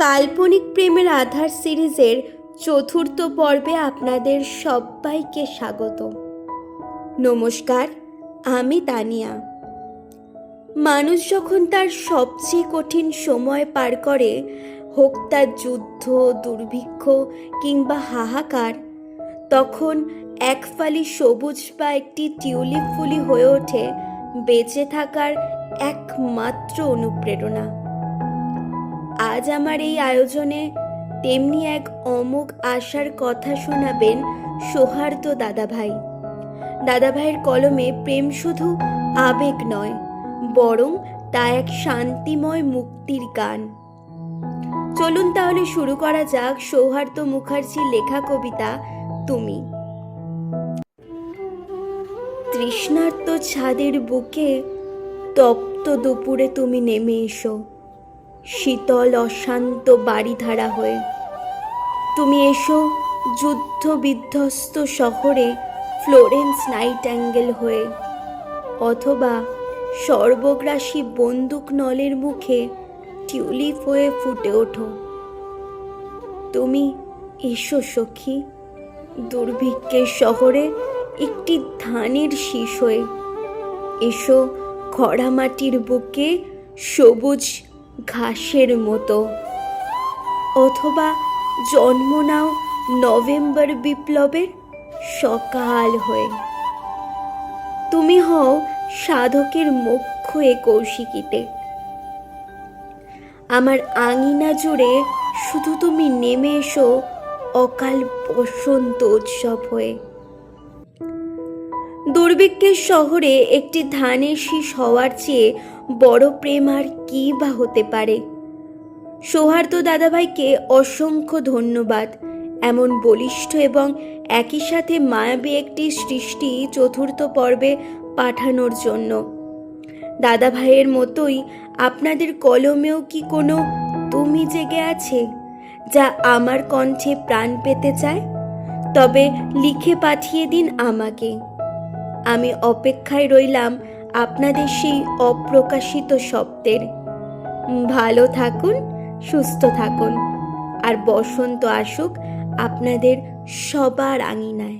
কাল্পনিক প্রেমের আধার সিরিজের চতুর্থ পর্বে আপনাদের সবাইকে স্বাগত। নমস্কার, আমি তানিয়া। মানুষ যখন তার সবচেয়ে কঠিন সময় পার করে, হোক তার যুদ্ধ, দুর্ভিক্ষ কিংবা হাহাকার, তখন এক ফালি সবুজ বা একটি টিউলিপ ফুলই হয়ে ওঠে বেঁচে থাকার একমাত্র অনুপ্রেরণা। আজ আমার এই আয়োজনে তেমনি এক অমোঘ আশার কথা শোনাবেন সৌহার্দ্য দাদাভাই। দাদাভাইয়ের কলমে প্রেম শুধু আবেগ নয়, বরং তা এক শান্তিময় মুক্তির গান। চলুন তাহলে শুরু করা যাক সৌহার্দ্য মুখার্জির লেখা কবিতা তুমি। তৃষ্ণার্ত ছাদের বুকে তপ্ত দুপুরে তুমি নেমে এসো, শীতল অশান্ত বাড়িধারা হয়ে। তুমি এসো যুদ্ধ বিধ্বস্ত শহরে ফ্লোরেন্স নাইটিঙ্গেল হয়ে, অথবা সর্বগ্রাসী বন্দুক নলের মুখে টিউলিপ হয়ে ফুটে ওঠো। তুমি এসো সখী দুর্ভিক্ষের শহরে একটি ধানের শীষ হয়ে, এসো খরা মাটির বুকে সবুজ ঘাসের মতো, অথবা জন্ম নাও নভেম্বর বিপ্লবের সকাল হয়ে। তুমি হও সাধকের মোক্ষ এ কৌশিকীতে। আমার আঙিনা জুড়ে শুধু তুমি নেমে এসো অকাল বসন্ত উৎসব হয়ে। দুর্ভিক্ষের শহরে একটি ধানের শীষ হওয়ার চেয়ে বড় প্রেম আর কি বা হতে পারে। সৌহার্দ্য দাদাভাইকে অসংখ্য ধন্যবাদ এমন বলিষ্ঠ এবং একই সাথে মায়াবী একটি সৃষ্টি চতুর্থ পর্বে পাঠানোর জন্য। দাদাভাইয়ের মতোই আপনাদের কলমেও কি কোনো তুমি জেগে আছে, যা আমার কণ্ঠে প্রাণ পেতে চায়? তবে লিখে পাঠিয়ে দিন আমাকে। আমি অপেক্ষায় রইলাম আপনাদের সেই অপ্রকাশিত শব্দের। ভালো থাকুন, সুস্থ থাকুন, আর বসন্ত আসুক আপনাদের সবার আঙিনায়।